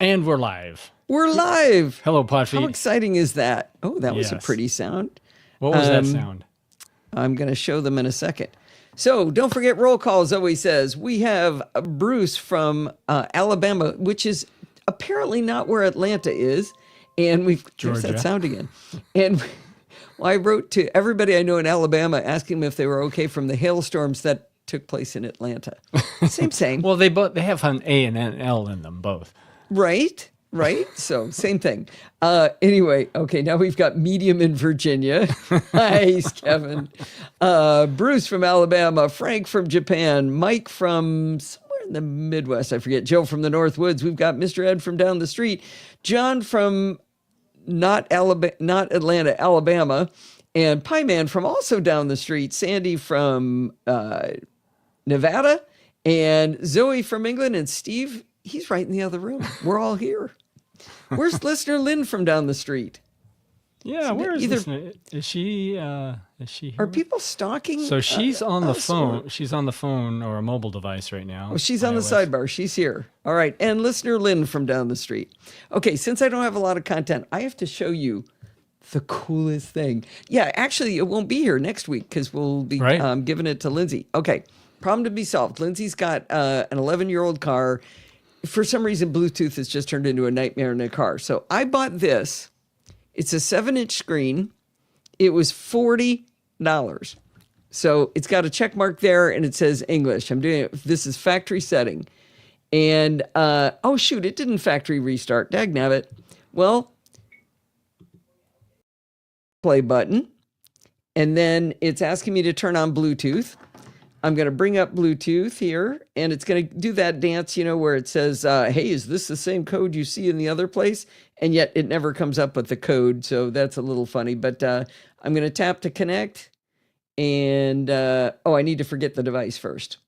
And we're live. We're live. Hello, Podfeet. How exciting is that? Oh, that was a Yes. pretty sound. What was that sound? I'm going to show them in a second. So don't forget roll call, Zoe says. We have Bruce from Alabama, which is apparently not where Atlanta is. And there's Georgia. that sound again. And I wrote to everybody I know in Alabama asking them if they were okay from the hailstorms that took place in Atlanta. Same. Well, they have an A and an L in them both. Right. So same thing. Anyway, okay, now we've got medium in Virginia. Nice, Kevin. Bruce from Alabama, Frank from Japan, Mike from somewhere in the Midwest, I forget, Joe from the North Woods. We've got Mr. Ed from down the street, John from not Atlanta, Alabama, and Pie Man from also down the street, Sandy from Nevada, and Zoe from England, and Steve, he's right in the other room. We're all here. Where's listener Lynn from down the street? Yeah, where is listener? Is she here? Are people stalking? So she's on the phone. Or? She's on the phone or a mobile device right now. Oh, she's on the sidebar. She's here. All right. And listener Lynn from down the street. Okay, since I don't have a lot of content, I have to show you the coolest thing. Yeah, actually, it won't be here next week because we'll be giving it to Lindsay. Okay, problem to be solved. Lindsay's got an 11-year-old car. For some reason, Bluetooth has just turned into a nightmare in a car. So I bought this. It's a 7-inch screen. It was $40. So it's got a check mark there and it says English. I'm doing it. This is factory setting. And, oh shoot, it didn't factory restart. Dagnabbit. Well, play button. And then it's asking me to turn on Bluetooth. I'm going to bring up Bluetooth here, and it's going to do that dance, where it says, hey, is this the same code you see in the other place? And yet it never comes up with the code, so that's a little funny. But I'm going to tap to connect, and, I need to forget the device first.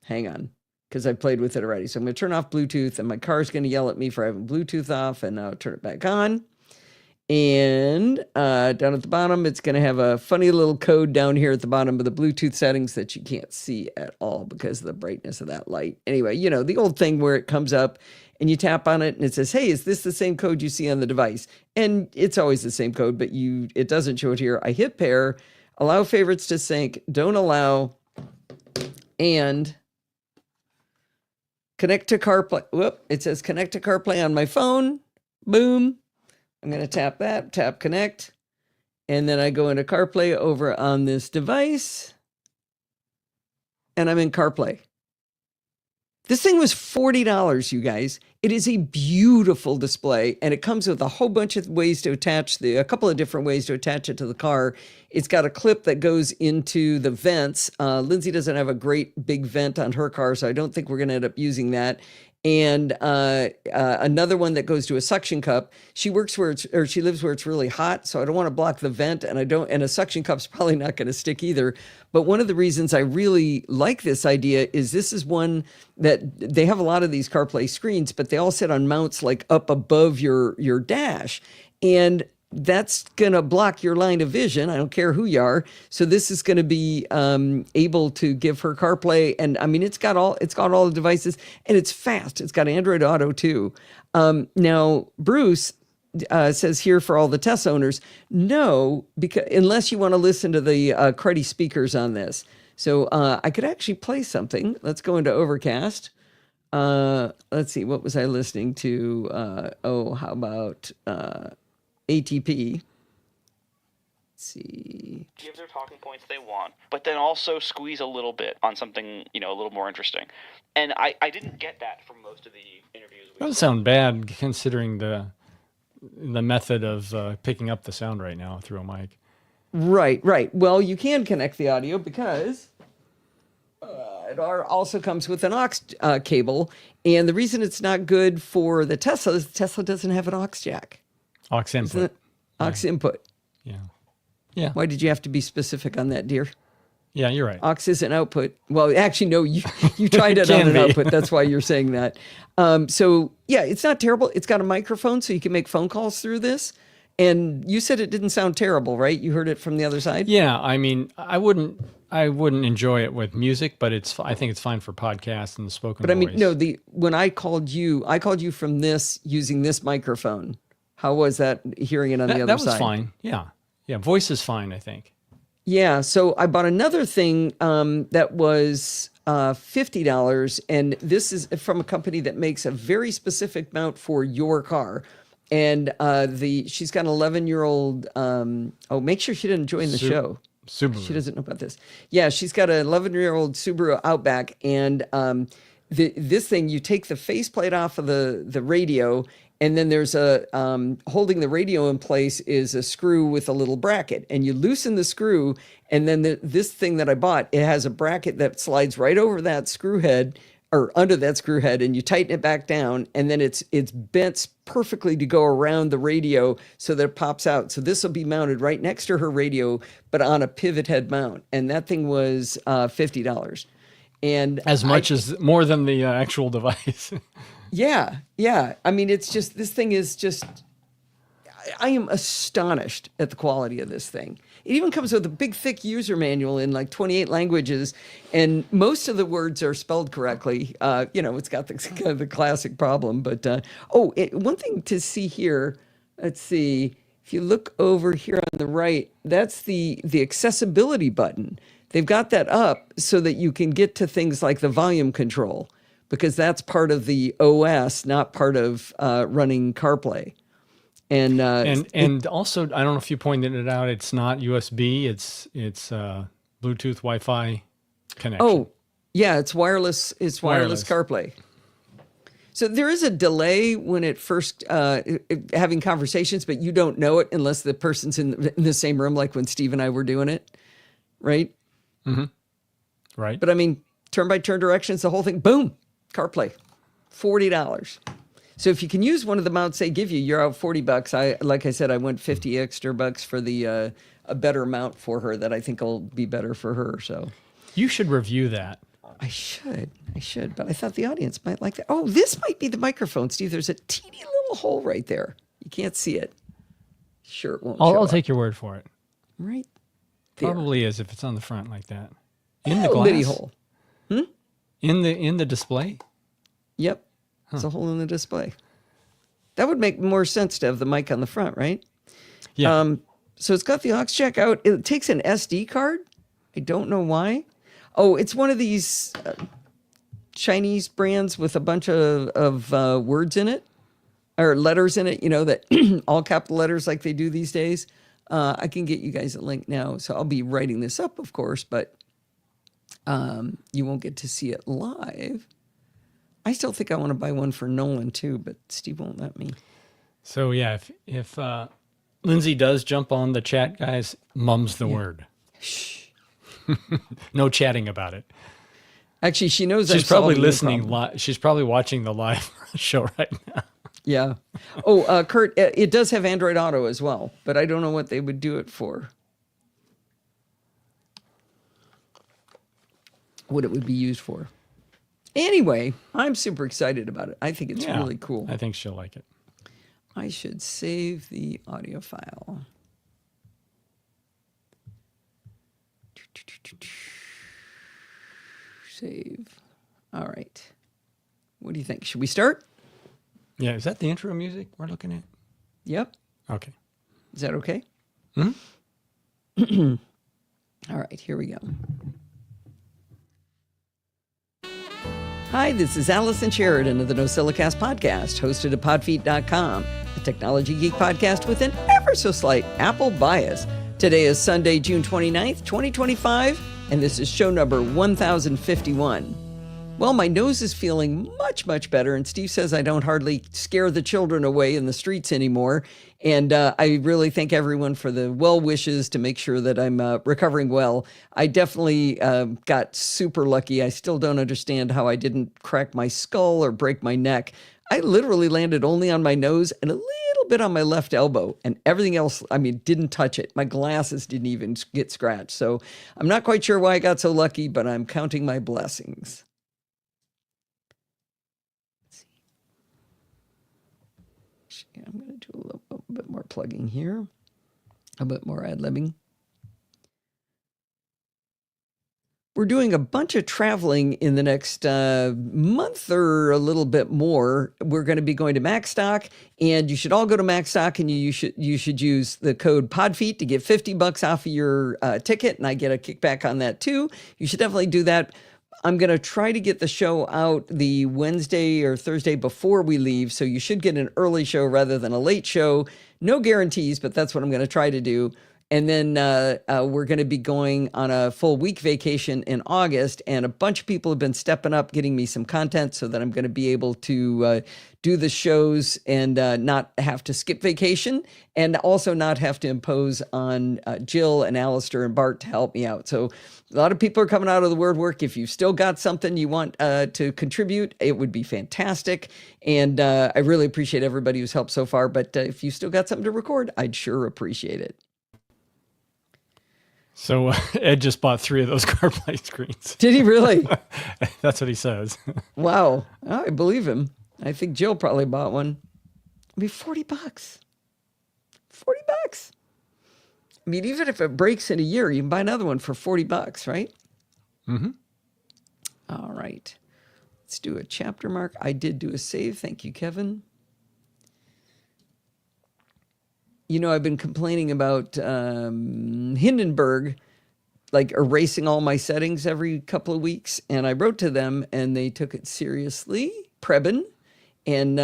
Hang on, because I played with it already. So I'm going to turn off Bluetooth, and my car's going to yell at me for having Bluetooth off, and I'll turn it back on. And down at the bottom, it's going to have a funny little code down here at the bottom of the Bluetooth settings that you can't see at all because of the brightness of that light. Anyway, the old thing where it comes up and you tap on it and it says, hey, is this the same code you see on the device? And it's always the same code, but it doesn't show it here. I hit pair, allow favorites to sync, don't allow, and connect to CarPlay. Whoop, it says connect to CarPlay on my phone. Boom. I'm going to tap that, tap connect, and then I go into CarPlay over on this device, and I'm in CarPlay. This thing was $40, you guys. It is a beautiful display, and it comes with a whole bunch of ways to attach a couple of different ways to attach it to the car. It's got a clip that goes into the vents. Lindsay doesn't have a great big vent on her car, so I don't think we're going to end up using that. And another one that goes to a suction cup. She lives where it's really hot, so I don't want to block the vent, and a suction cup's probably not going to stick either. But one of the reasons I really like this idea is this is one that they have a lot of these CarPlay screens, but they all sit on mounts like up above your dash, and that's going to block your line of vision. I don't care who you are. So this is going to be able to give her CarPlay. And I mean, it's got all the devices, and it's fast. It's got Android Auto too. Now, Bruce says here for all the Tesla owners, no, because unless you want to listen to the cruddy speakers on this. So I could actually play something. Let's go into Overcast. Let's see, what was I listening to? How about ATP. Let's see. Give their talking points they want, but then also squeeze a little bit on something, a little more interesting. And I didn't get that from most of the interviews. Doesn't sound bad considering the method of picking up the sound right now through a mic. Right. Well, you can connect the audio because it also comes with an aux cable. And the reason it's not good for the Tesla is the Tesla doesn't have an aux jack. Aux input. Aux input. Yeah. Why did you have to be specific on that, dear? Yeah, you're right. Aux is an output. Well, actually, no, you tried it on an output. That's why you're saying that. So, yeah, it's not terrible. It's got a microphone, so you can make phone calls through this. And you said it didn't sound terrible, right? You heard it from the other side? Yeah, I mean, I wouldn't enjoy it with music, but I think it's fine for podcasts and spoken But I mean, voice. no, when I called you from this using this microphone. How was that hearing it on the other That was side? fine. Yeah. Yeah, voice is fine, I think. Yeah, so I bought another thing that was $50, and this is from a company that makes a very specific mount for your car. And she's got an 11-year-old. Make sure she didn't join the show. Subaru. She doesn't know about this. Yeah, she's got an 11-year-old Subaru Outback, and this thing, you take the faceplate off of the radio, and then there's a holding the radio in place is a screw with a little bracket, and you loosen the screw, and then this thing that I bought, it has a bracket that slides right over that screw head or under that screw head, and you tighten it back down, and then it's bent perfectly to go around the radio so that it pops out. So this will be mounted right next to her radio, but on a pivot head mount, and that thing was $50. And As much as more than the actual device. yeah. I mean, it's just, this thing is just, I am astonished at the quality of this thing. It even comes with a big, thick user manual in like 28 languages, and most of the words are spelled correctly. It's got the classic problem. But one thing to see here, let's see, if you look over here on the right, that's the accessibility button. They've got that up so that you can get to things like the volume control, because that's part of the OS, not part of running CarPlay. And also, I don't know if you pointed it out, it's not USB, it's Bluetooth Wi-Fi connection. Oh, yeah, it's wireless. It's wireless CarPlay. So there is a delay when it first having conversations, but you don't know it unless the person's in the same room, like when Steve and I were doing it, right? Mm-hmm. Right. But I mean, turn-by-turn directions, the whole thing, boom, CarPlay, $40. So if you can use one of the mounts they give you, you're out $40. Like I said, I went 50 extra bucks for the a better mount for her that I think will be better for her. So you should review that. I should, but I thought the audience might like that. Oh, this might be the microphone, Steve. There's a teeny little hole right there. You can't see it. Sure, it won't. I'll take your word for it. Right there. Probably is if it's on the front like that. In the Little glass. bitty hole. In the display. Yep. It's a hole in the display. That would make more sense to have the mic on the front, right? Yeah. So it's got the aux jack out. It takes an SD card. I don't know why. Oh, it's one of these Chinese brands with a bunch of words in it, or letters in it, that all capital letters like they do these days. I can get you guys a link now. So I'll be writing this up, of course, but you won't get to see it live. I still think I want to buy one for Nolan too, but Steve won't let me. So yeah, if Lindsay does jump on the chat, guys, mum's the word. Shh. No chatting about it. Actually, she knows She's I'm probably solving the listening. problem. She's probably watching the live show right now. Yeah. Oh, Kurt, it does have Android Auto as well, but I don't know what they would do it for. What it would be used for. Anyway, I'm super excited about it. I think it's really cool. I think she'll like it. I should save the audio file. Save. All right. What do you think? Should we start? Yeah, is that the intro music we're looking at? Yep. Okay. Is that okay? Mm-hmm. All right, here we go. Hi, this is Allison Sheridan of the NosillaCast podcast, hosted at podfeet.com, a technology geek podcast with an ever so slight Apple bias. Today is Sunday, June 29th, 2025, and this is show number 1051. Well, my nose is feeling much, much better, and Steve says I don't hardly scare the children away in the streets anymore. And I really thank everyone for the well wishes to make sure that I'm recovering well. I definitely got super lucky. I still don't understand how I didn't crack my skull or break my neck. I literally landed only on my nose and a little bit on my left elbow, and everything else, didn't touch it. My glasses didn't even get scratched. So I'm not quite sure why I got so lucky, but I'm counting my blessings. I'm going to do a little A bit more plugging here. A bit more ad-libbing. We're doing a bunch of traveling in the next month or a little bit more. We're going to be going to Macstock, and you should all go to Macstock, and you should use the code PODFEET to get $50 off of your ticket, and I get a kickback on that too. You should definitely do that. I'm going to try to get the show out the Wednesday or Thursday before we leave, so you should get an early show rather than a late show. No guarantees, but that's what I'm going to try to do. And then we're going to be going on a full week vacation in August, and a bunch of people have been stepping up, getting me some content so that I'm going to be able to do the shows and not have to skip vacation, and also not have to impose on Jill and Alistair and Bart to help me out. So a lot of people are coming out of the word work. If you've still got something you want to contribute, it would be fantastic. And I really appreciate everybody who's helped so far. But if you still got something to record, I'd sure appreciate it. So Ed just bought 3 of those CarPlay screens. Did he really? That's what he says. Wow. I believe him. I think Jill probably bought one. I mean, $40. $40. I mean, even if it breaks in a year, you can buy another one for $40, right? Mm-hmm. All right. Let's do a chapter mark. I did do a save. Thank you, Kevin. You know, I've been complaining about Hindenburg, like erasing all my settings every couple of weeks. And I wrote to them and they took it seriously. Preben, and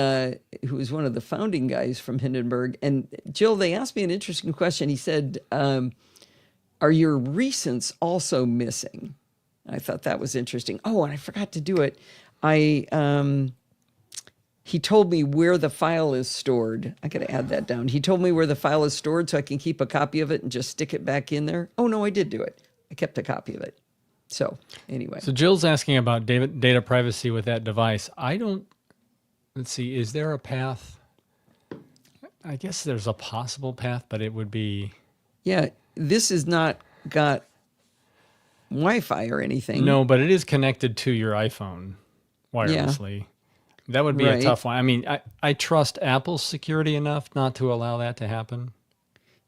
who was one of the founding guys from Hindenburg. And Jill, they asked me an interesting question. He said, are your recents also missing? I thought that was interesting. Oh, and I forgot to do it. He told me where the file is stored. I got to add that down. He told me where the file is stored so I can keep a copy of it and just stick it back in there. Oh, no, I did do it. I kept a copy of it. So anyway. So Jill's asking about data privacy with that device. Let's see, is there a path? I guess there's a possible path, but it would be... Yeah, this has not got Wi-Fi or anything. No, but it is connected to your iPhone wirelessly. Yeah. That would be a tough one. I mean, I trust Apple's security enough not to allow that to happen.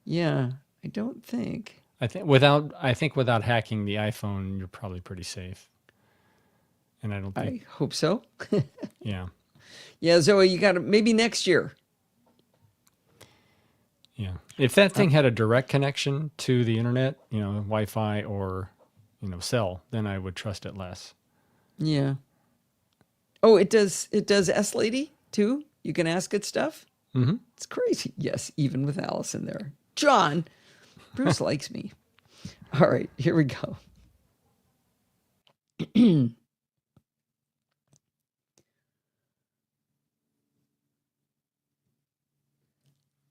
Yeah, I don't think. I think without hacking the iPhone, you're probably pretty safe. And I don't think. I hope so. Yeah. Yeah, Zoe, you got to maybe next year. Yeah. If that thing had a direct connection to the internet, Wi-Fi or, cell, then I would trust it less. Yeah. Oh, it does S-Lady too? You can ask it stuff? Mm-hmm. It's crazy. Yes, even with Alice in there. John, Bruce likes me. All right, here we go.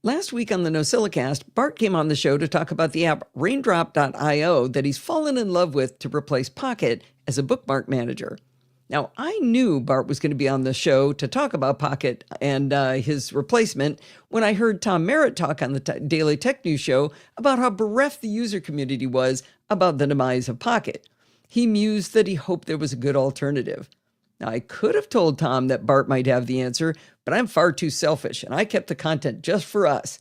Last week on the NosillaCast, Bart came on the show to talk about the app Raindrop.io that he's fallen in love with to replace Pocket as a bookmark manager. Now, I knew Bart was going to be on the show to talk about Pocket and his replacement when I heard Tom Merritt talk on the Daily Tech News show about how bereft the user community was about the demise of Pocket. He mused that he hoped there was a good alternative. Now, I could have told Tom that Bart might have the answer, but I'm far too selfish, and I kept the content just for us.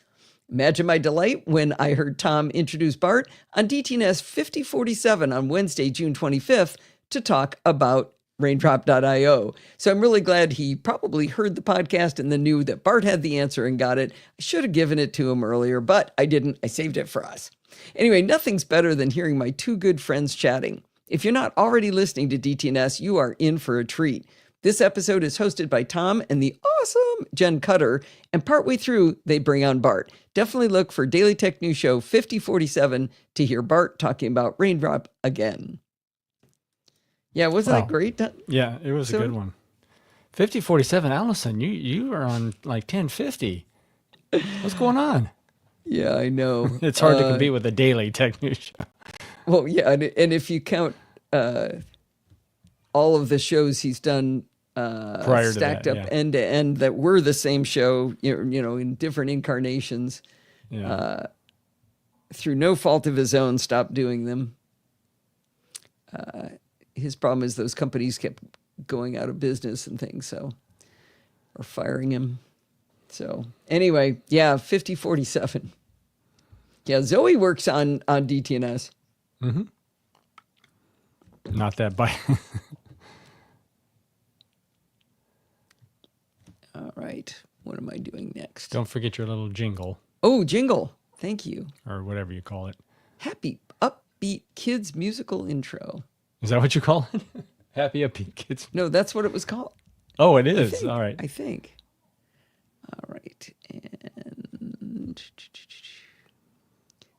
Imagine my delight when I heard Tom introduce Bart on DTNS 5047 on Wednesday, June 25th, to talk about Raindrop.io. So I'm really glad he probably heard the podcast and then knew that Bart had the answer and got it. I should have given it to him earlier, but I didn't. I saved it for us. Anyway, nothing's better than hearing my two good friends chatting. If you're not already listening to DTNS, you are in for a treat. This episode is hosted by Tom and the awesome Jen Cutter, and partway through, they bring on Bart. Definitely look for Daily Tech News Show 5047 to hear Bart talking about Raindrop again. Yeah, wasn't that great? Yeah, it was a good one. 5047, Allison, you are on like 1050. What's going on? Yeah, I know. It's hard to compete with the Daily Tech News Show. Well, yeah, and if you count all of the shows he's done prior stacked to that, up end to end that were the same show, in different incarnations, through no fault of his own, stopped doing them. His problem is those companies kept going out of business and things, or firing him. So anyway, yeah, 5047. Yeah, Zoe works on DTNS. Not that by. All right. What am I doing next? Don't forget your little jingle Oh, jingle. Thank you. or whatever you call it. Happy upbeat kids musical intro. Is that what you call it? Happy upbeat kids. No, that's what it was called. Oh, it is. All right. I think. All right. And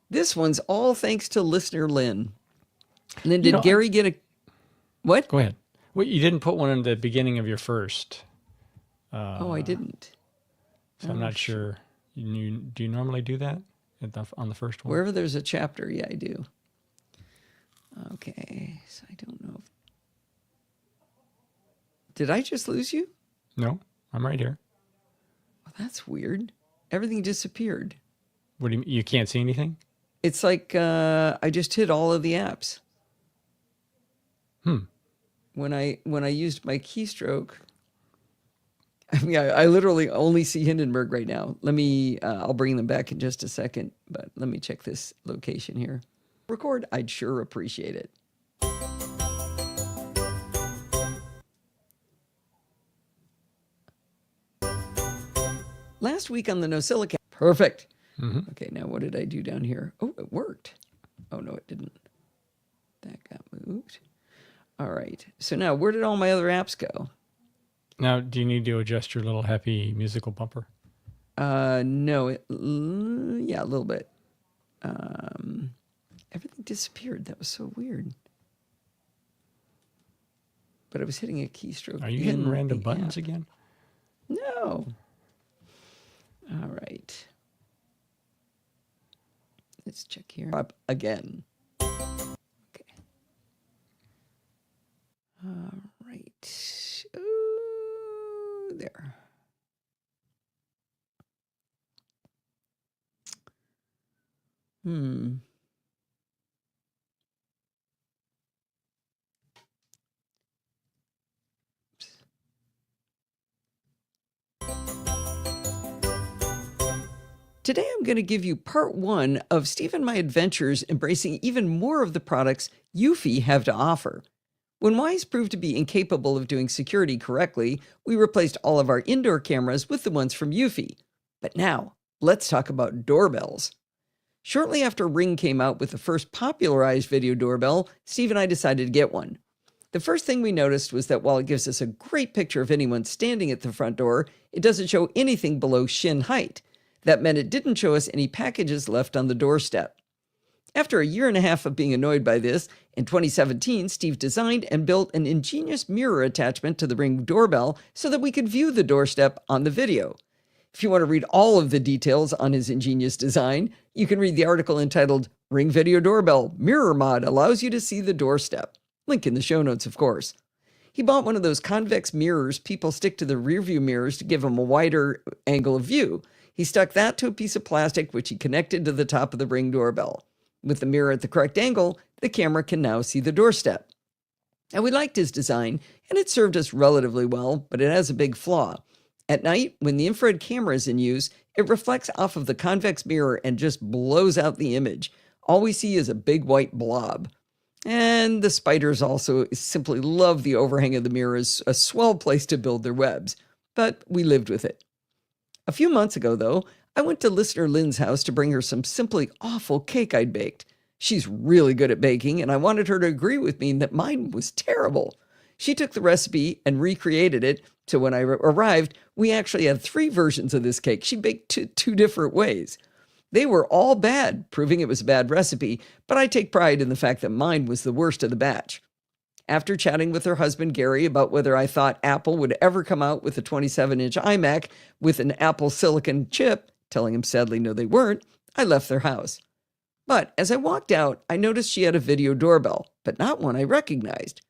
this one's all thanks to listener Lynn. Lynn, did Gary get a... What? Go ahead. Well, you didn't put one in the beginning of your first. Oh, I didn't. So I'm not sure. Do you normally do that on the first one? Wherever there's a chapter, yeah, I do. Okay, so I don't know. Did I just lose you? No, I'm right here. Well, that's weird. Everything disappeared. What do you can't see anything? It's like I just hit all of the apps. When I used my keystroke, I mean, I literally only see Hindenburg right now. Let me, I'll bring them back in just a second, but let me check this location here. Record, I'd sure appreciate it. Last week on the NosillaCast, perfect. Okay, now what did I do down here? Oh, it worked. Oh, no, it didn't. That got moved. All right, so now where did all my other apps go? Now, do you need to adjust your little happy musical bumper? No, yeah, a little bit. Everything disappeared. That was so weird. But I was hitting a keystroke. Are you hitting in random the buttons app. again? No. All right. Let's check here. Up again. Okay. All right. Ooh, there. Today I'm going to give you part one of Steve and my adventures embracing even more of the products Eufy have to offer. When Wise proved to be incapable of doing security correctly, we replaced all of our indoor cameras with the ones from Eufy. But now, let's talk about doorbells. Shortly after Ring came out with the first popularized video doorbell, Steve and I decided to get one. The first thing we noticed was that while it gives us a great picture of anyone standing at the front door, it doesn't show anything below shin height. That meant it didn't show us any packages left on the doorstep. After a year and a half of being annoyed by this, in 2017, Steve designed and built an ingenious mirror attachment to the Ring doorbell so that we could view the doorstep on the video. If you want to read all of the details on his ingenious design, you can read the article entitled Ring Video Doorbell Mirror Mod Allows You to See the Doorstep. Link in the show notes, of course. He bought one of those convex mirrors people stick to the rearview mirrors to give them a wider angle of view. He stuck that to a piece of plastic, which he connected to the top of the Ring doorbell. With the mirror at the correct angle, the camera can now see the doorstep. And we liked his design, and it served us relatively well, but it has a big flaw. At night, when the infrared camera is in use, it reflects off of the convex mirror and just blows out the image. All we see is a big white blob. And the spiders also simply love the overhang of the mirror as a swell place to build their webs. But we lived with it. A few months ago, though, I went to listener Lynn's house to bring her some simply awful cake I'd baked. She's really good at baking, and I wanted her to agree with me that mine was terrible. She took the recipe and recreated it, so when I arrived, we actually had 3 versions of this cake. She baked two different ways. They were all bad, proving it was a bad recipe, but I take pride in the fact that mine was the worst of the batch. After chatting with her husband, Gary, about whether I thought Apple would ever come out with a 27-inch iMac with an Apple Silicon chip, telling him sadly no they weren't, I left their house. But as I walked out, I noticed she had a video doorbell, but not one I recognized.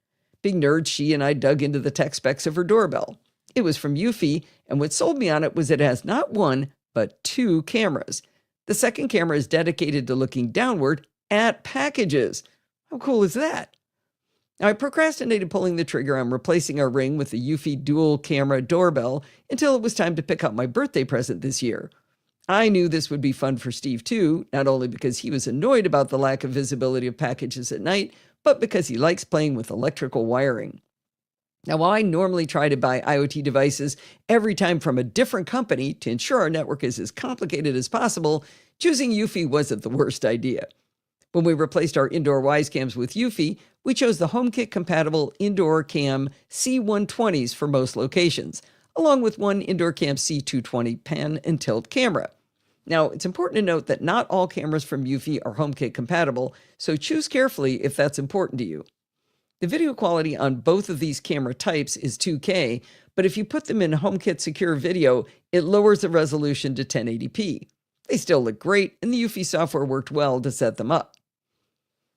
Being nerds, she and I dug into the tech specs of her doorbell. It was from Eufy, and what sold me on it was it has not 1, but 2 cameras. The second camera is dedicated to looking downward at packages. How cool is that? Now, I procrastinated pulling the trigger on replacing our Ring with the Eufy dual camera doorbell until it was time to pick out my birthday present this year. I knew this would be fun for Steve too, not only because he was annoyed about the lack of visibility of packages at night, but because he likes playing with electrical wiring. Now, while I normally try to buy IoT devices every time from a different company to ensure our network is as complicated as possible, choosing Eufy wasn't the worst idea. When we replaced our indoor Wisecams with Eufy, we chose the HomeKit-compatible Indoor Cam C120s for most locations, along with one Indoor Cam C220 pan and tilt camera. Now, it's important to note that not all cameras from Eufy are HomeKit compatible, so choose carefully if that's important to you. The video quality on both of these camera types is 2K, but if you put them in HomeKit Secure Video, it lowers the resolution to 1080p. They still look great, and the Eufy software worked well to set them up.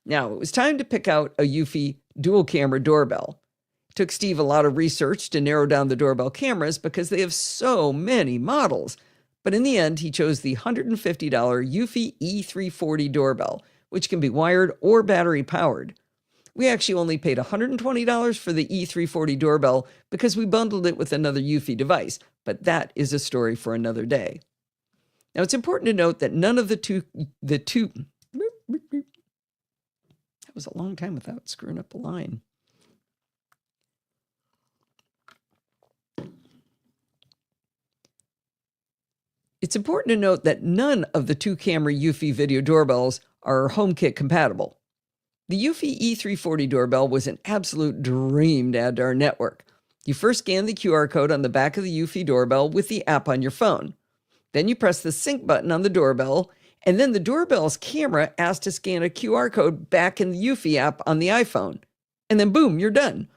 Now, it was time to pick out a Eufy dual camera doorbell. It took Steve a lot of research to narrow down the doorbell cameras because they have so many models. But in the end, he chose the $150 Eufy E340 doorbell, which can be wired or battery powered. We actually only paid $120 for the E340 doorbell because we bundled it with another Eufy device, but that is a story for another day. Now, it's important to note that none of the two, that was a long time without screwing up a line. It's important to note that none of the two-camera Eufy video doorbells are HomeKit compatible. The Eufy E340 doorbell was an absolute dream to add to our network. You first scan the QR code on the back of the Eufy doorbell with the app on your phone. Then you press the sync button on the doorbell, and then the doorbell's camera asks to scan a QR code back in the Eufy app on the iPhone. And then boom, you're done.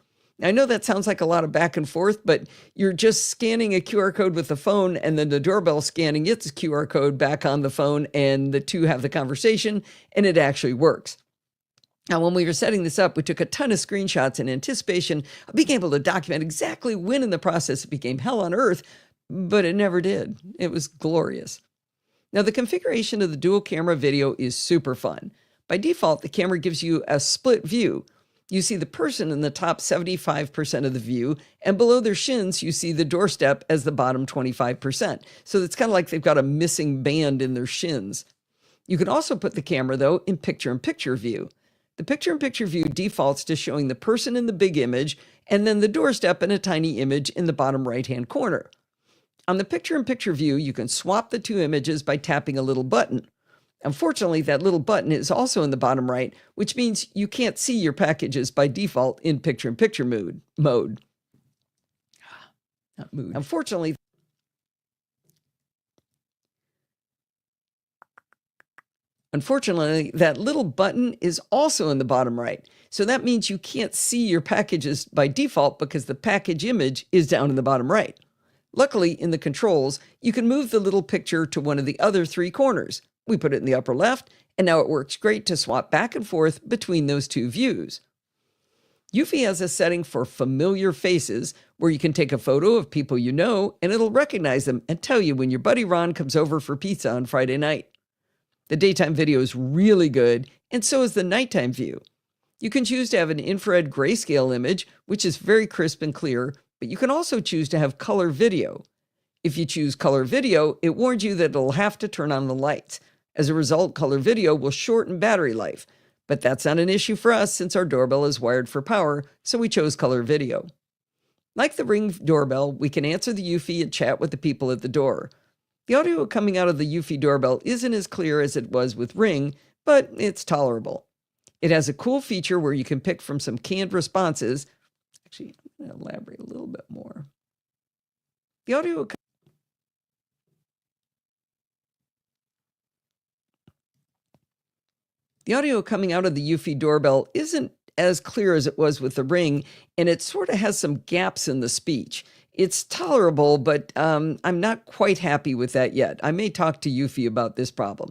I know that sounds like a lot of back and forth, but you're just scanning a QR code with the phone and then the doorbell scanning its QR code back on the phone, and the two have the conversation, and it actually works. Now, when we were setting this up, we took a ton of screenshots in anticipation of being able to document exactly when in the process it became hell on earth, but it never did. It was glorious. Now, the configuration of the dual camera video is super fun. By default, the camera gives you a split view. You see the person in the top 75% of the view, and below their shins, you see the doorstep as the bottom 25%. So it's kind of like they've got a missing band in their shins. You can also put the camera, though, in picture-in-picture view. The picture-in-picture view defaults to showing the person in the big image, and then the doorstep in a tiny image in the bottom right-hand corner. On the picture-in-picture view, you can swap the two images by tapping a little button. Unfortunately, that little button is also in the bottom right, which means you can't see your packages by default in picture-in-picture mode. Not mood. Unfortunately, that little button is also in the bottom right. So that means you can't see your packages by default because the package image is down in the bottom right. Luckily, in the controls, you can move the little picture to one of the other three corners. We put it in the upper left, and now it works great to swap back and forth between those two views. Eufy has a setting for familiar faces where you can take a photo of people you know, and it'll recognize them and tell you when your buddy Ron comes over for pizza on Friday night. The daytime video is really good, and so is the nighttime view. You can choose to have an infrared grayscale image, which is very crisp and clear, but you can also choose to have color video. If you choose color video, it warns you that it'll have to turn on the lights. As a result, color video will shorten battery life, but that's not an issue for us since our doorbell is wired for power, so we chose color video. Like the Ring doorbell, we can answer the Eufy and chat with the people at the door. The audio coming out of the Eufy doorbell isn't as clear as it was with Ring, but it's tolerable. It has a cool feature where you can pick from some canned responses. Actually, I'm going to elaborate a little bit more. The audio coming out of the Eufy doorbell isn't as clear as it was with the Ring, and it sort of has some gaps in the speech. It's tolerable, but I'm not quite happy with that yet. I may talk to Eufy about this problem.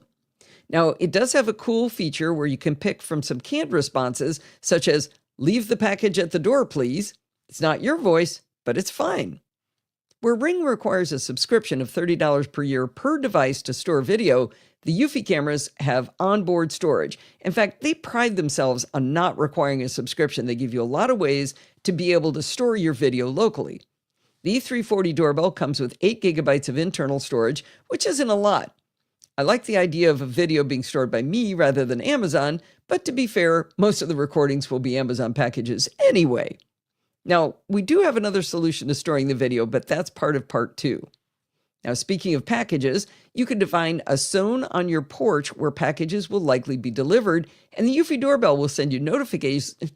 Now, it does have a cool feature where you can pick from some canned responses, such as, "Leave the package at the door, please." It's not your voice, but it's fine. Where Ring requires a subscription of $30 per year per device to store video, the Eufy cameras have onboard storage. In fact, they pride themselves on not requiring a subscription. They give you a lot of ways to be able to store your video locally. The E340 doorbell comes with 8 gigabytes of internal storage, which isn't a lot. I like the idea of a video being stored by me rather than Amazon, but to be fair, most of the recordings will be Amazon packages anyway. Now, we do have another solution to storing the video, but that's part of part 2. Now, speaking of packages, you can define a zone on your porch where packages will likely be delivered, and the Eufy doorbell will send you notifications.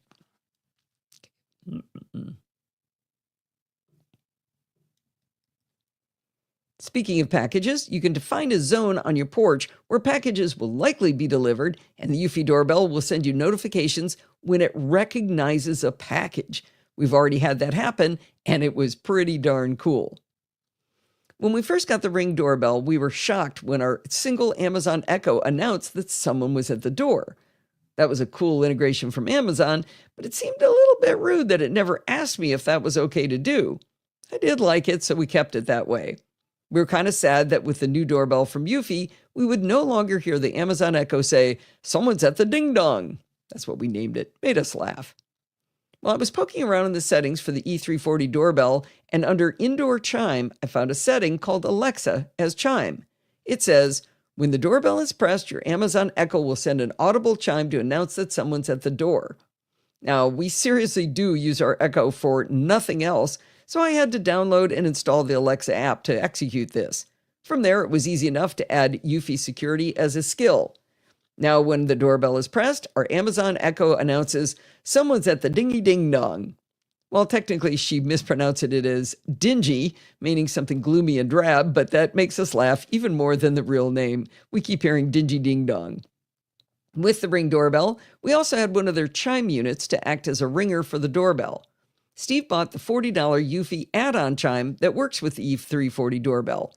Speaking of packages, you can define a zone on your porch where packages will likely be delivered, and the Eufy doorbell will send you notifications when it recognizes a package. We've already had that happen, and it was pretty darn cool. When we first got the Ring doorbell, we were shocked when our single Amazon Echo announced that someone was at the door. That was a cool integration from Amazon, but it seemed a little bit rude that it never asked me if that was okay to do. I did like it, so we kept it that way. We were kind of sad that with the new doorbell from Eufy, we would no longer hear the Amazon Echo say, "Someone's at the ding-dong." That's what we named it. Made us laugh. Well, I was poking around in the settings for the E340 doorbell, and under Indoor Chime, I found a setting called Alexa as Chime. It says, "When the doorbell is pressed, your Amazon Echo will send an audible chime to announce that someone's at the door." Now, we seriously do use our Echo for nothing else, so I had to download and install the Alexa app to execute this. From there, it was easy enough to add Eufy security as a skill. Now, when the doorbell is pressed, our Amazon Echo announces, "Someone's at the dingy-ding-dong." Well, technically, she mispronounced it as dingy, meaning something gloomy and drab, but that makes us laugh even more than the real name. We keep hearing dingy-ding-dong. With the Ring doorbell, we also had one of their chime units to act as a ringer for the doorbell. Steve bought the $40 Eufy add-on chime that works with the E340 doorbell.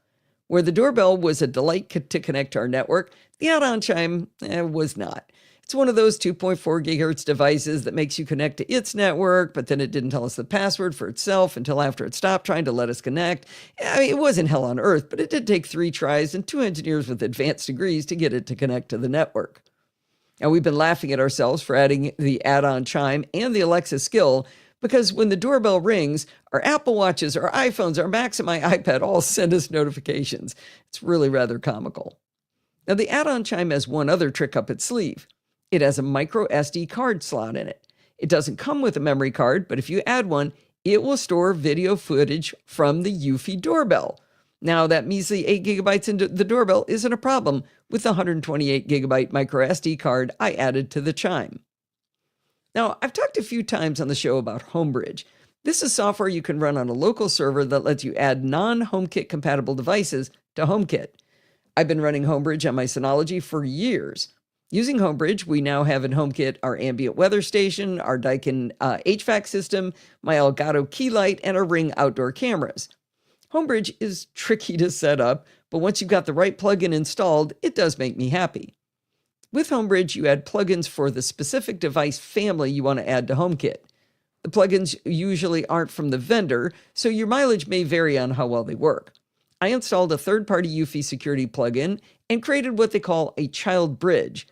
Where the doorbell was a delight to connect to our network, the add-on chime was not. It's one of those 2.4 gigahertz devices that makes you connect to its network, but then it didn't tell us the password for itself until after it stopped trying to let us connect. I mean, it wasn't hell on earth, but it did take 3 tries and 2 engineers with advanced degrees to get it to connect to the network. Now, we've been laughing at ourselves for adding the add-on chime and the Alexa skill, because when the doorbell rings, our Apple Watches, our iPhones, our Macs, and my iPad all send us notifications. It's really rather comical. Now, the add-on chime has one other trick up its sleeve. It has a micro SD card slot in it. It doesn't come with a memory card, but if you add one, it will store video footage from the Eufy doorbell. Now, that measly 8 gigabytes into the doorbell isn't a problem with the 128 gigabyte micro SD card I added to the chime. Now, I've talked a few times on the show about Homebridge. This is software you can run on a local server that lets you add non-HomeKit compatible devices to HomeKit. I've been running Homebridge on my Synology for years. Using Homebridge, we now have in HomeKit our ambient weather station, our Daikin HVAC system, my Elgato key light, and our Ring outdoor cameras. Homebridge is tricky to set up, but once you've got the right plugin installed, it does make me happy. With Homebridge, you add plugins for the specific device family you want to add to HomeKit. The plugins usually aren't from the vendor, so your mileage may vary on how well they work. I installed a third-party Eufy security plugin and created what they call a child bridge.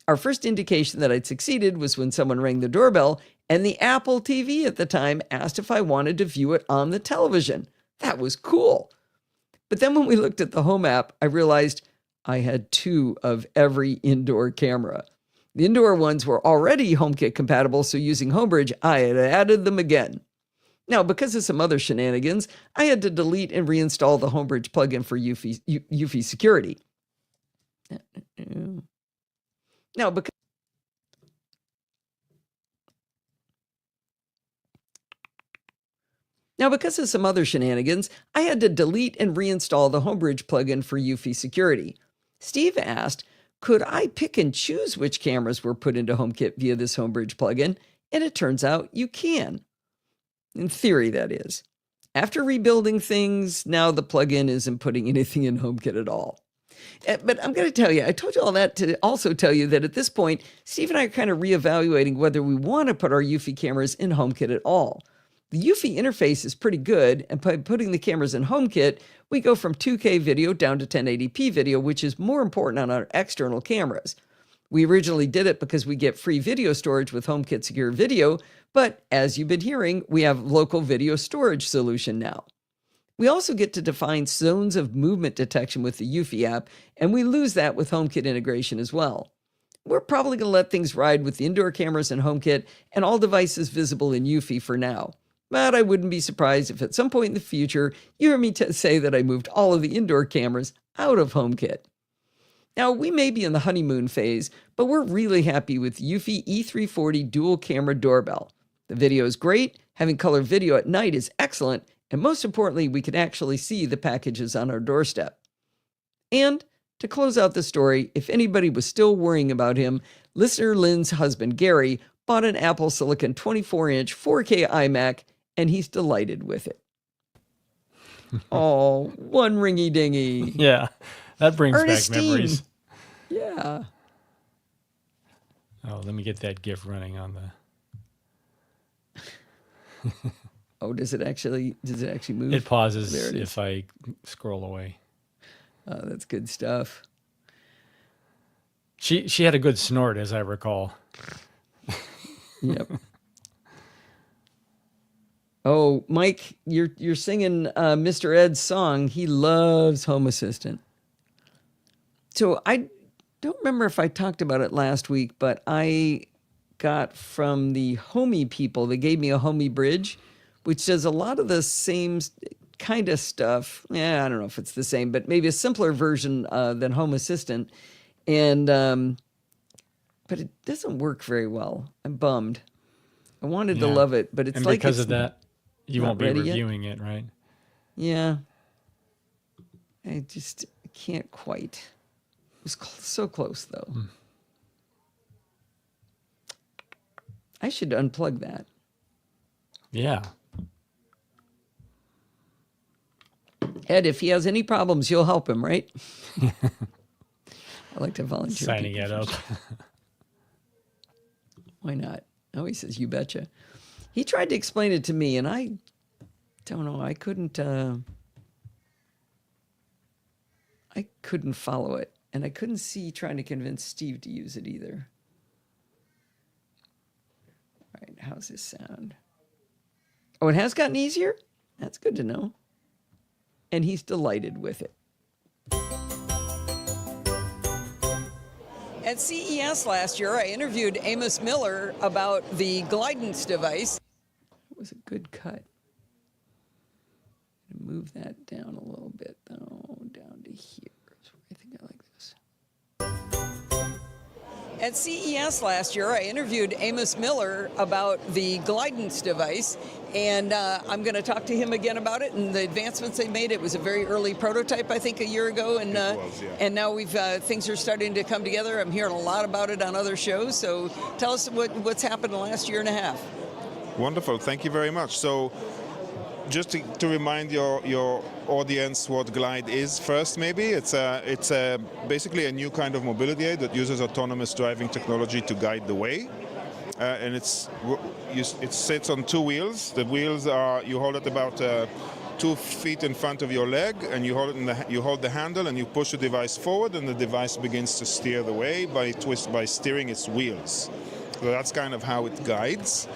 Our first indication that I'd succeeded was when someone rang the doorbell and the Apple TV at the time asked if I wanted to view it on the television. That was cool. But then when we looked at the Home app, I realized I had 2 of every indoor camera. The indoor ones were already HomeKit compatible, so using Homebridge, I had added them again. Now, because of some other shenanigans, I had to delete and reinstall the Homebridge plugin for Eufy security. Now, because of some other shenanigans, I had to delete and reinstall the Homebridge plugin for Eufy security. Steve asked, could I pick and choose which cameras were put into HomeKit via this Homebridge plugin? And it turns out you can. In theory, that is. After rebuilding things, now the plugin isn't putting anything in HomeKit at all. But I'm going to tell you, I told you all that to also tell you that at this point, Steve and I are kind of reevaluating whether we want to put our Eufy cameras in HomeKit at all. The Eufy interface is pretty good, and by putting the cameras in HomeKit, we go from 2K video down to 1080p video, which is more important on our external cameras. We originally did it because we get free video storage with HomeKit Secure Video, but as you've been hearing, we have local video storage solution now. We also get to define zones of movement detection with the Eufy app, and we lose that with HomeKit integration as well. We're probably going to let things ride with the indoor cameras in HomeKit and all devices visible in Eufy for now. But I wouldn't be surprised if at some point in the future you hear me say that I moved all of the indoor cameras out of HomeKit. Now, we may be in the honeymoon phase, but we're really happy with Eufy E340 dual camera doorbell. The video is great, having color video at night is excellent, and most importantly, we can actually see the packages on our doorstep. And to close out the story, if anybody was still worrying about him, listener Lynn's husband, Gary, bought an Apple Silicon 24-inch 4K iMac, and he's delighted with it. Oh, one ringy dingy. Yeah, that brings Ernestine. back memories. Yeah. Oh, let me get that GIF running on the... Oh, does it actually move? It pauses There it is. if I scroll away. Oh, that's good stuff. She had a good snort, as I recall. Yep. Oh, Mike, you're singing Mr. Ed's song. He loves Home Assistant. So I don't remember if I talked about it last week, but I got from the Homey people, they gave me a Homey Bridge, which does a lot of the same kind of stuff. Yeah, I don't know if it's the same, but maybe a simpler version than Home Assistant. And but it doesn't work very well. I'm bummed. I wanted to love it, but it's and like because of that, you not won't be ready yet. reviewing it, right? Yeah. I just can't quite. It was so close, though. I should unplug that. Yeah. Ed, if he has any problems, you'll help him, right? I like to volunteer. Signing people it up. for- Why not? Oh, he says, you betcha. He tried to explain it to me, and I don't know. I couldn't follow it. And I couldn't see trying to convince Steve to use it either. All right, how's this sound? Oh, it has gotten easier? That's good to know. And he's delighted with it. At CES last year, I interviewed Amos Miller about the Glidance device. It was a good cut. Move that down a little bit, though, down to here. I think I like this. At CES last year, I interviewed Amos Miller about the Glidance device, and I'm going to talk to him again about it and the advancements they made. It was a very early prototype, I think, a year ago, and and now we've things are starting to come together. I'm hearing a lot about it on other shows. So tell us what's happened in the last year and a half. Wonderful, thank you very much. So just to remind your audience what Glide is first, maybe it's basically a new kind of mobility aid that uses autonomous driving technology to guide the way, and it sits on two wheels. The wheels are, you hold it about 2 feet in front of your leg, and you hold it you hold the handle and you push the device forward, and the device begins to steer the way by steering its wheels. So that's kind of how it guides.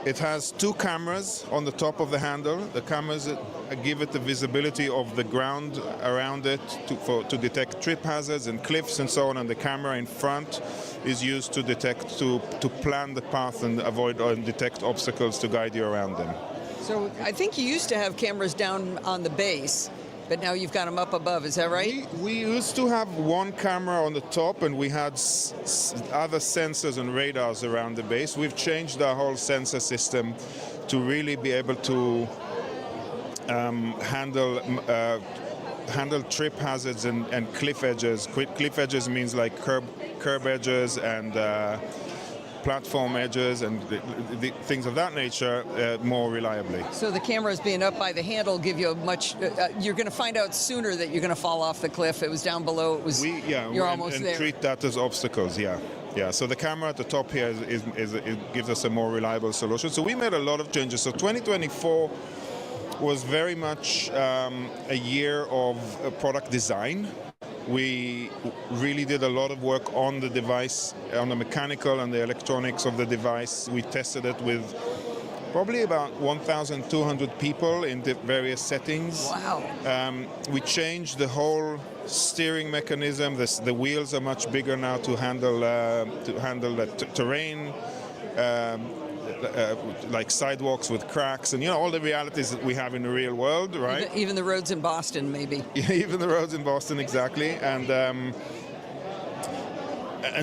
It has 2 cameras on the top of the handle. The cameras give it the visibility of the ground around it to detect trip hazards and cliffs and so on. And the camera in front is used to plan the path and avoid or detect obstacles to guide you around them. So I think you used to have cameras down on the base, but now you've got them up above. Is that right? We used to have 1 camera on the top, and we had other sensors and radars around the base. We've changed our whole sensor system to really be able to handle trip hazards and cliff edges. Cliff edges means like curb edges and platform edges and the things of that nature more reliably. So the cameras being up by the handle give you a much. You're going to find out sooner that you're going to fall off the cliff. It was down below. It was. You're almost and there. Treat that as obstacles. Yeah. Yeah, so the camera at the top here it gives us a more reliable solution. So we made a lot of changes. So 2024 was very much a year of product design. We really did a lot of work on the device, on the mechanical and the electronics of the device. We tested it with probably about 1,200 people in the various settings. Wow. We changed the whole steering mechanism. The wheels are much bigger now to handle the terrain, like sidewalks with cracks, and all the realities that we have in the real world, right? Even the roads in Boston, maybe. Even the roads in Boston, exactly. And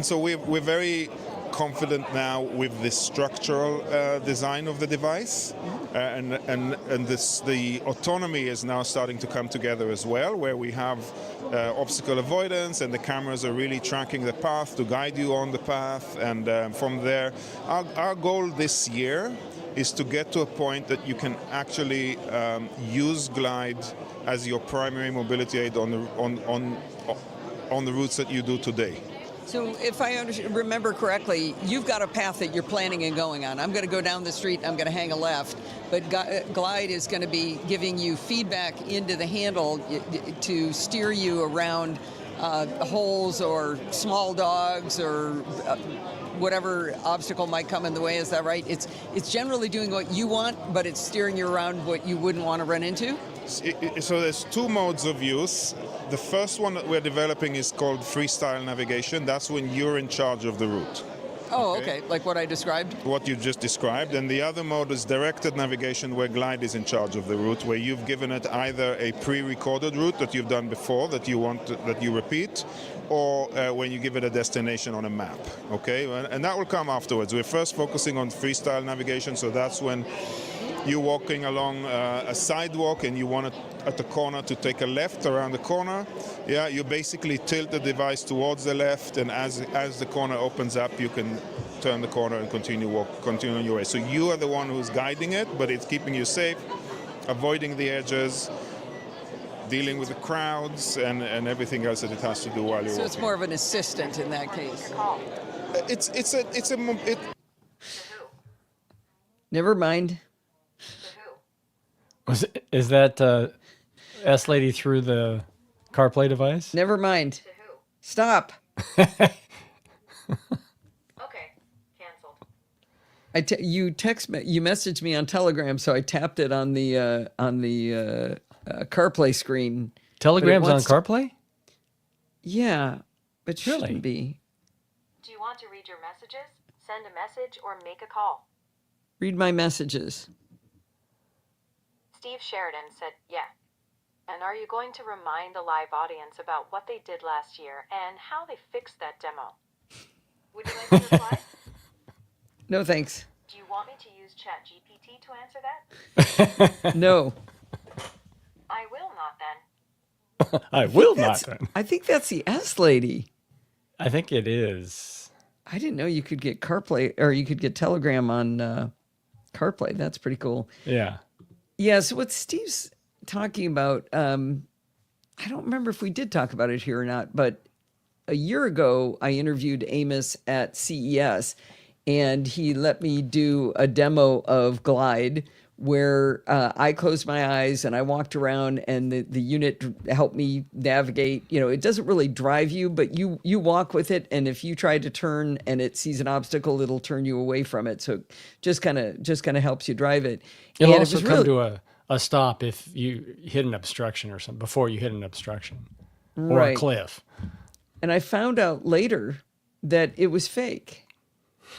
so we're very confident now with the structural design of the device, and the autonomy is now starting to come together as well, where we have obstacle avoidance, and the cameras are really tracking the path to guide you on the path. And from there, our goal this year is to get to a point that you can actually use Glide as your primary mobility aid on the routes that you do today. So if I remember correctly, you've got a path that you're planning and going on. I'm going to go down the street, I'm going to hang a left, but Glide is going to be giving you feedback into the handle to steer you around holes or small dogs or whatever obstacle might come in the way. Is that right? It's generally doing what you want, but it's steering you around what you wouldn't want to run into? So there's two modes of use. The first one that we're developing is called freestyle navigation. That's when you're in charge of the route. Oh, okay. Like what I described? What you just described. And the other mode is directed navigation, where Glide is in charge of the route, where you've given it either a pre-recorded route that you've done before that you repeat, or when you give it a destination on a map. Okay, and that will come afterwards. We're first focusing on freestyle navigation, so that's when you're walking along a sidewalk and you want at the corner to take a left around the corner. Yeah, you basically tilt the device towards the left, and as the corner opens up, you can turn the corner and continue on your way. So you are the one who's guiding it, but it's keeping you safe, avoiding the edges, dealing with the crowds, and everything else that it has to do while you're walking. So it's more of an assistant in that case. Never mind. Is that S lady through the CarPlay device? Never mind. To who? Stop. Okay, canceled. You messaged me on Telegram, so I tapped it on the CarPlay screen. Telegram's on CarPlay? Yeah, but Really? shouldn't be. Do you want to read your messages, send a message, or make a call? Read my messages. Steve Sheridan said, yeah. And are you going to remind the live audience about what they did last year and how they fixed that demo? Would you like to reply? No, thanks. Do you want me to use ChatGPT to answer that? No. I will not then. I will not then. I think that's the S lady. I think it is. I didn't know you could get CarPlay, or you could get Telegram on CarPlay. That's pretty cool. Yeah. Yeah, so what Steve's talking about, I don't remember if we did talk about it here or not, but a year ago, I interviewed Amos at CES, and he let me do a demo of Glide where I closed my eyes and I walked around, and the unit helped me navigate. It doesn't really drive you, but you walk with it, and if you try to turn and it sees an obstacle, it'll turn you away from it. So just kind of helps you drive it. It'll And also it was come really, to a stop if you hit an obstruction or something, before you hit an obstruction or Right. a cliff. And I found out later that it was fake.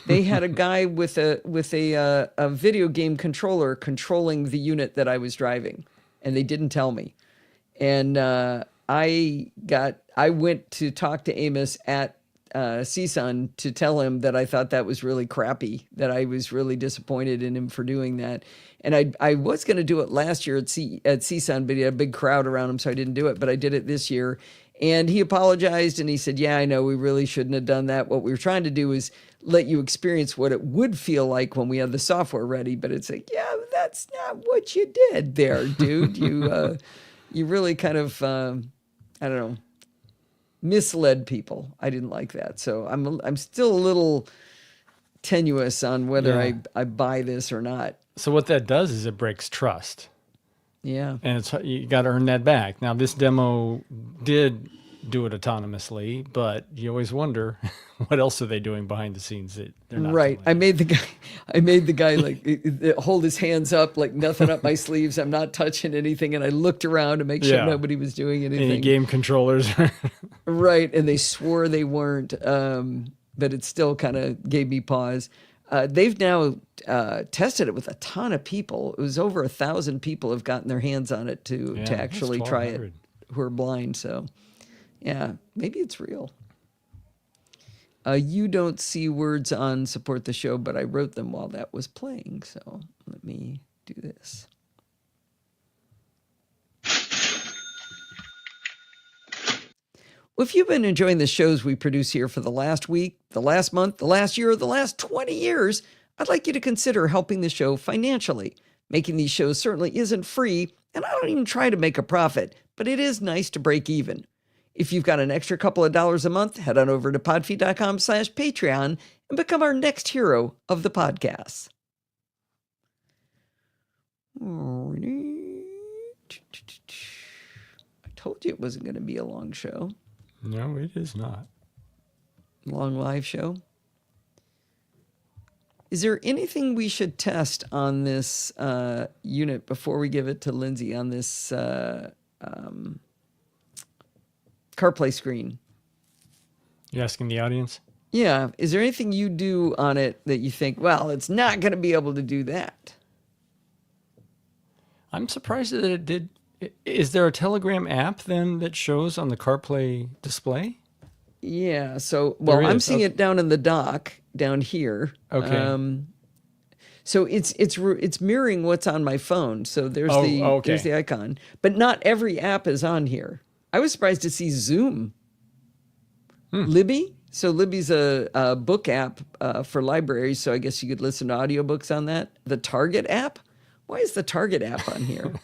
They had a guy with a video game controller controlling the unit that I was driving, and they didn't tell me. And I went to talk to Amos at CSUN to tell him that I thought that was really crappy, that I was really disappointed in him for doing that. And I was going to do it last year at CSUN, but he had a big crowd around him, so I didn't do it. But I did it this year. And he apologized, and he said, yeah, I know, we really shouldn't have done that. What we were trying to do is let you experience what it would feel like when we had the software ready. But it's like, yeah, that's not what you did there, dude. You really kind of, I don't know, misled people. I didn't like that. So I'm still a little tenuous on whether Yeah. I buy this or not. So what that does is it breaks trust, Yeah. and you got to earn that back. Now this demo did do it autonomously, but you always wonder what else are they doing behind the scenes that they're not Right. telling you. I made the guy like hold his hands up, like nothing up my sleeves. I'm not touching anything. And I looked around to make sure Yeah. nobody was doing anything. Any game controllers. Right. And they swore they weren't. But it still kind of gave me pause. They've now tested it with a ton of people. It was over 1,000 people have gotten their hands on it to Yeah, actually that's try it 1,200. who are blind. So, yeah, maybe it's real. You don't see words on support the show, but I wrote them while that was playing. So let me do this. Well, if you've been enjoying the shows we produce here for the last week, the last month, the last year, or the last 20 years, I'd like you to consider helping the show financially. Making these shows certainly isn't free, and I don't even try to make a profit, but it is nice to break even. If you've got an extra couple of dollars a month, head on over to podfeed.com/Patreon and become our next hero of the podcast. I told you it wasn't going to be a long show. No, it is not. Long live show. Is there anything we should test on this unit before we give it to Lindsay on this CarPlay screen? You asking the audience? Yeah. Is there anything you do on it that you think, well, it's not going to be able to do that? I'm surprised that it did. Is there a Telegram app then that shows on the CarPlay display? Yeah. So, well, There I'm is, seeing okay. it down in the dock down here. Okay. So it's mirroring what's on my phone. So there's Oh, there's okay. the icon, but not every app is on here. I was surprised to see Zoom. Libby. So Libby's a book app for libraries. So I guess you could listen to audiobooks on that. The Target app. Why is the Target app on here?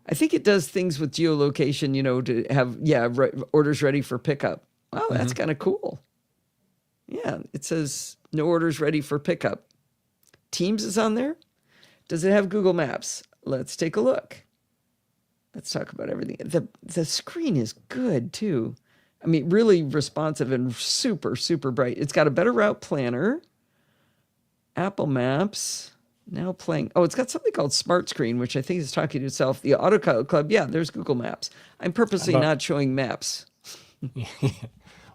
I think it does things with geolocation, to have, orders ready for pickup. Wow, that's kind of cool. Yeah, it says no orders ready for pickup. Teams is on there. Does it have Google Maps? Let's take a look. Let's talk about everything. The screen is good too. I mean, really responsive and super, super bright. It's got a better route planner. Apple Maps. Now playing. Oh, it's got something called Smart Screen, which I think is talking to itself. The Autopilot Club. Yeah, there's Google Maps. I'm purposely not showing maps.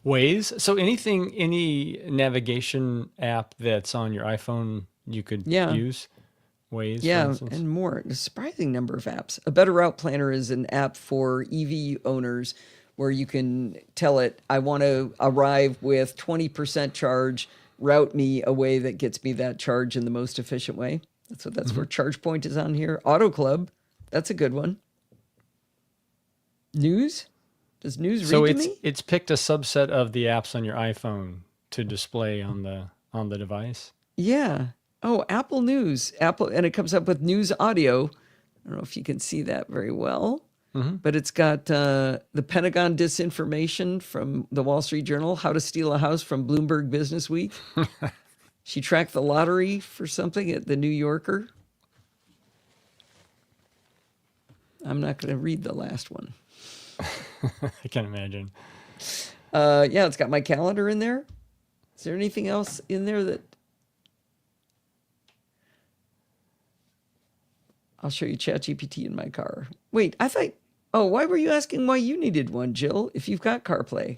Waze. So any navigation app that's on your iPhone you could use. Waze, for Yeah, instance. and more. A surprising number of apps. A Better Route Planner is an app for EV owners where you can tell it, I want to arrive with 20% charge. Route me a way that gets me that charge in the most efficient way. That's where ChargePoint is on here. Auto Club, that's a good one. News? Does News So read to me? it's picked a subset of the apps on your iPhone to display on the device. Yeah. Oh, Apple News. And it comes up with News Audio. I don't know if you can see that very well. But it's got the Pentagon disinformation from the Wall Street Journal, How to Steal a House from Bloomberg Business Week. She tracked the lottery for something at the New Yorker. I'm not going to read the last one. I can't imagine. Yeah, it's got my calendar in there. Is there anything else in there that... I'll show you ChatGPT in my car. Wait, I thought... Oh, why were you asking why you needed one, Jill, if you've got CarPlay?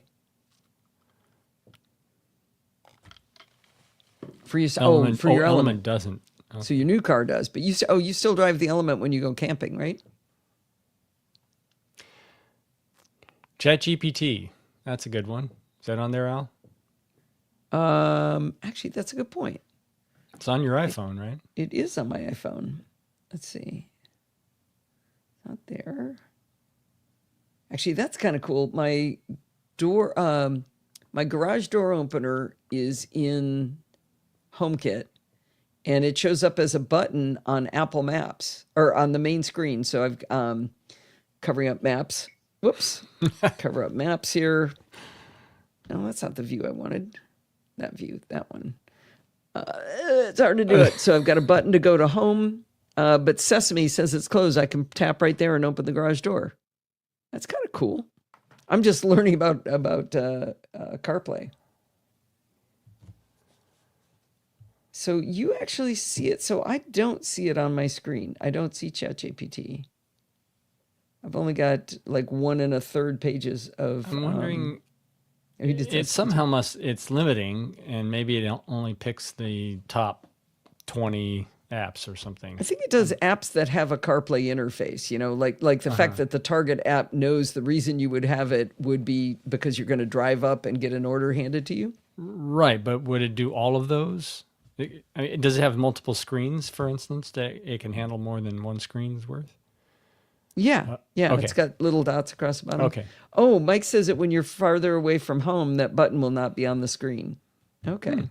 For you, for your Element. Doesn't. So your new car does, but you still drive the Element when you go camping, right? ChatGPT. That's a good one. Is that on there, Al? Actually, that's a good point. It's on your iPhone, right? It is on my iPhone. Let's see. Not there. Actually, that's kind of cool. My door, my garage door opener is in HomeKit, and it shows up as a button on Apple Maps or on the main screen. So I've covering up maps. Whoops. Cover up maps here. No, that's not the view I wanted. That view, that one. It's hard to do it. So I've got a button to go to home, but Sesame says it's closed. I can tap right there and open the garage door. That's kind of cool. I'm just learning about CarPlay. So you actually see it. So I don't see it on my screen. I don't see ChatGPT. I've only got like 1 1/3 pages of. I'm wondering. It somehow it's limiting, and maybe it only picks the top 20 apps or something. I think it does apps that have a CarPlay interface, like the fact that the Target app knows the reason you would have it would be because you're going to drive up and get an order handed to you. Right, but would it do all of those? Does it have multiple screens, for instance, that it can handle more than one screen's worth? Yeah. Okay. It's got little dots across the bottom. Okay. Oh, Mike says that when you're farther away from home, that button will not be on the screen. Okay.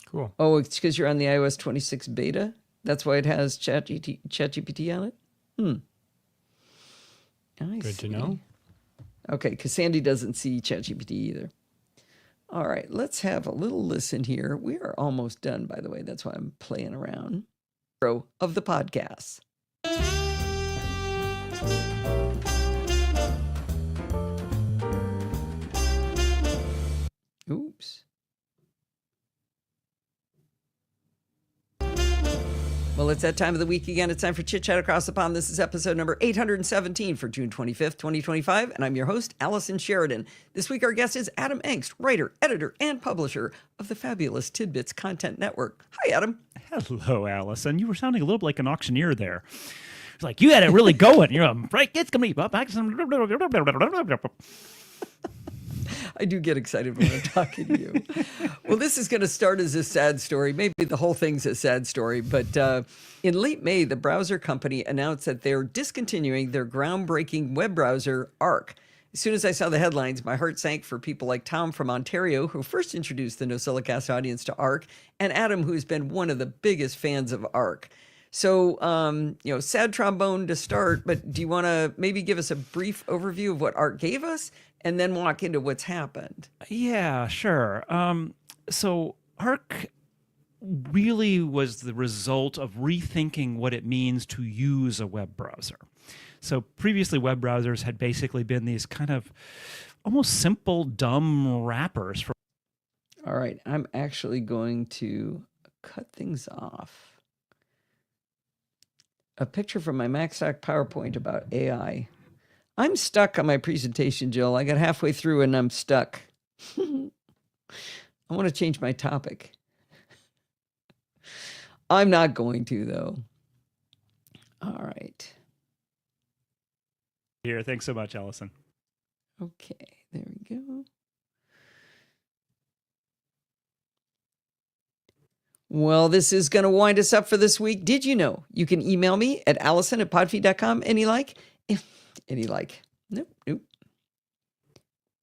Cool. Oh, it's because you're on the iOS 26 beta? That's why it has ChatGPT on it? Good to know. Okay, because Sandy doesn't see ChatGPT either. All right, let's have a little listen here. We are almost done, by the way. That's why I'm playing around. Of the podcast. Oops. Well, it's that time of the week again. It's time for Chit Chat Across the Pond. This is episode number 817 for June 25th, 2025, and I'm your host, Allison Sheridan. This week, our guest is Adam Engst, writer, editor, and publisher of the fabulous Tidbits Content Network. Hi, Adam. Hello, Allison. You were sounding a little like an auctioneer there. It's like, you had it really going. You're right. It's going to be... I do get excited when I'm talking to you. Well, this is going to start as a sad story. Maybe the whole thing's a sad story. But in late May, the browser company announced that they're discontinuing their groundbreaking web browser, Arc. As soon as I saw the headlines, my heart sank for people like Tom from Ontario, who first introduced the NosillaCast audience to Arc, and Adam, who's been one of the biggest fans of Arc. So, sad trombone to start, but do you want to maybe give us a brief overview of what Arc gave us and then walk into what's happened? Yeah, sure. So Arc really was the result of rethinking what it means to use a web browser. So previously, web browsers had basically been these kind of almost simple, dumb wrappers. All right, I'm actually going to cut things off. A picture from my MacStack PowerPoint about AI. I'm stuck on my presentation, Jill. I got halfway through and I'm stuck. I want to change my topic. I'm not going to, though. All right. Here, thanks so much, Allison. Okay, there we go. Well, this is going to wind us up for this week. Did you know you can email me at allison@podfeed.com any like? Nope.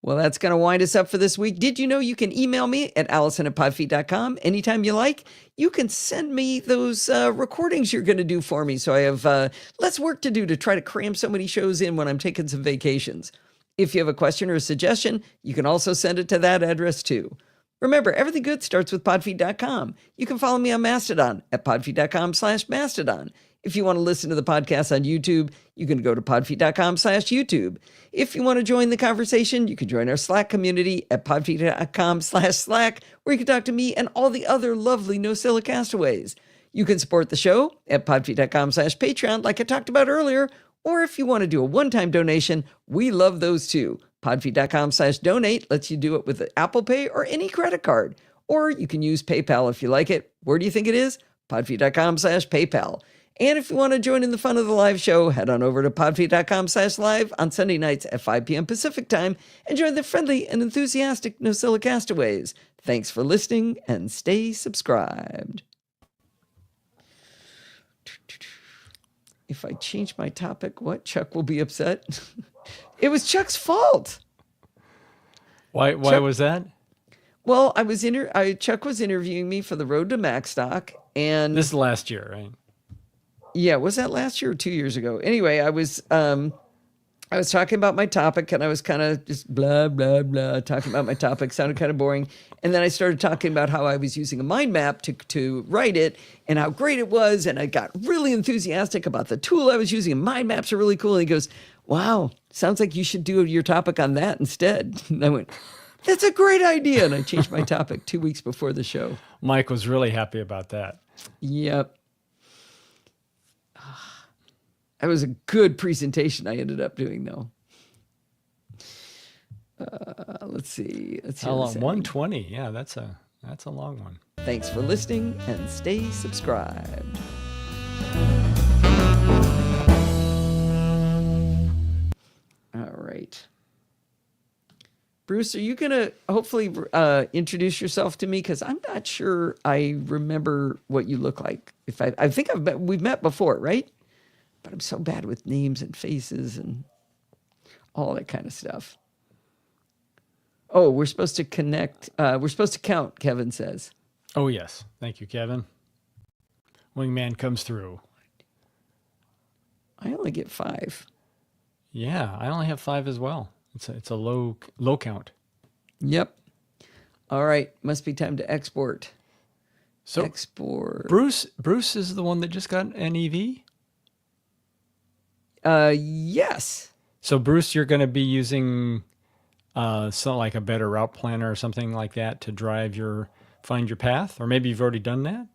Well, that's going to wind us up for this week. Did you know you can email me at allison@podfeed.com anytime you like? You can send me those recordings you're going to do for me. So I have less work to do to try to cram so many shows in when I'm taking some vacations. If you have a question or a suggestion, you can also send it to that address too. Remember, everything good starts with podfeed.com. You can follow me on Mastodon at podfeed.com/Mastodon. If you want to listen to the podcast on YouTube, you can go to podfeed.com/YouTube. If you want to join the conversation, you can join our Slack community at podfeed.com/Slack, where you can talk to me and all the other lovely Nosilla castaways. You can support the show at podfeed.com/Patreon, like I talked about earlier, or if you want to do a one-time donation, we love those too. Podfeed.com/donate lets you do it with Apple Pay or any credit card. Or you can use PayPal if you like it. Where do you think it is? Podfeed.com/PayPal. And if you want to join in the fun of the live show, head on over to podfeed.com/live on Sunday nights at 5 p.m. Pacific time and join the friendly and enthusiastic Nosilla castaways. Thanks for listening and stay subscribed. If I change my topic, what? Chuck will be upset. It was Chuck's fault. Why Chuck, was that? Well, Chuck was interviewing me for the Road to Macstock, and This is last year, right? Yeah, was that last year or 2 years ago? Anyway, I was talking about my topic, and I was kind of just blah blah blah talking about my topic. Sounded kind of boring, and then I started talking about how I was using a mind map to write it, and how great it was, and I got really enthusiastic about the tool I was using. And mind maps are really cool. And he goes, "Wow, sounds like you should do your topic on that instead." And I went, "That's a great idea," and I changed my topic 2 weeks before the show. Mike was really happy about that. Yep. That was a good presentation I ended up doing, though. Let's see. Let's see. How long? 120. Yeah, that's a long one. Thanks for listening, and stay subscribed. All right. Bruce, are you going to hopefully introduce yourself to me? Because I'm not sure I remember what you look like. I think we've met before, right? But I'm so bad with names and faces and all that kind of stuff. Oh, we're supposed to connect. We're supposed to count, Kevin says. Oh, yes. Thank you, Kevin. Wingman comes through. I only get 5. Yeah, I only have 5 as well. It's a low count. Yep. All right. Must be time to export. So Export. Bruce is the one that just got an EV? Yes. So Bruce, you're going to be using something like a better route planner or something like that to find your path, or maybe you've already done that.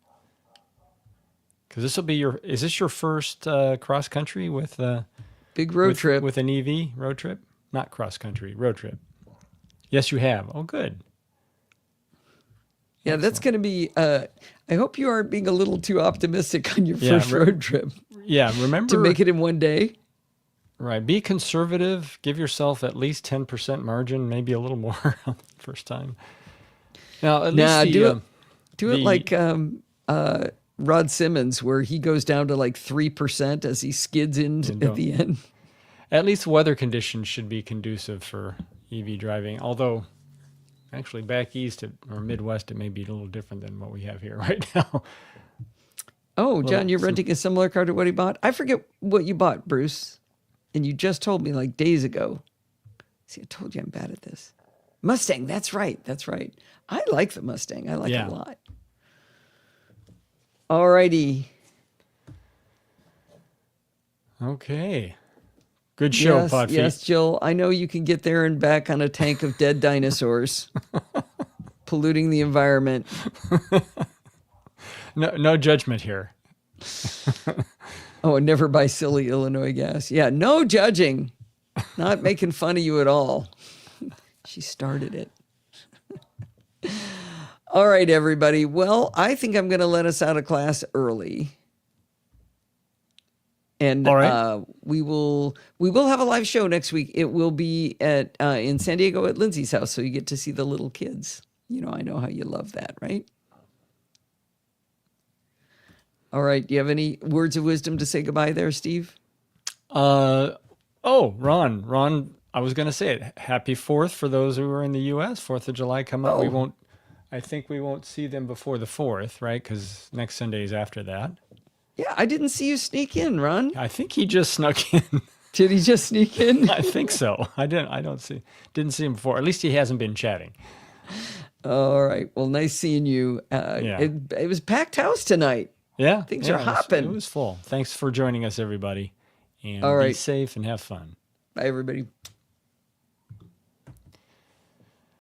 Because this will be is this your first cross country with Big road trip with an EV road trip? Not cross country, road trip. Yes, you have. Oh, good. Yeah, that's going to be. I hope you aren't being a little too optimistic on your first road trip. Yeah, remember to make it in one day. Right. Be conservative. Give yourself at least 10% margin, maybe a little more on the first time. Now, at least do it like Rod Simmons, where he goes down to like 3% as he skids in at the end. At least weather conditions should be conducive for EV driving. Although, actually, back east or Midwest, it may be a little different than what we have here right now. Oh, John, you're renting a similar car to what he bought? I forget what you bought, Bruce. And you just told me like days ago. See, I told you I'm bad at this. Mustang, that's right. That's right. I like the Mustang. I like it a lot. All righty. Okay. Good show, Podfeet. Yes, Jill. I know you can get there and back on a tank of dead dinosaurs, polluting the environment. No judgment here. Oh, and never buy silly Illinois gas. Yeah, no judging. Not making fun of you at all. She started it. All right, everybody. Well, I think I'm going to let us out of class early. And all right. we will have a live show next week. It will be at in San Diego at Lindsay's house, so you get to see the little kids. You know, I know how you love that, right? All right. Do you have any words of wisdom to say goodbye there, Steve? Ron, I was going to say it. Happy 4th for those who are in the U.S. 4th of July come up. I think we won't see them before the 4th, right? Because next Sunday is after that. Yeah, I didn't see you sneak in, Ron. I think he just snuck in. Did he just sneak in? I think so. Didn't see him before. At least he hasn't been chatting. All right. Well, nice seeing you. It was packed house tonight. Yeah. Things are hopping. It was full. Thanks for joining us, everybody. And all right. Be safe and have fun. Bye, everybody.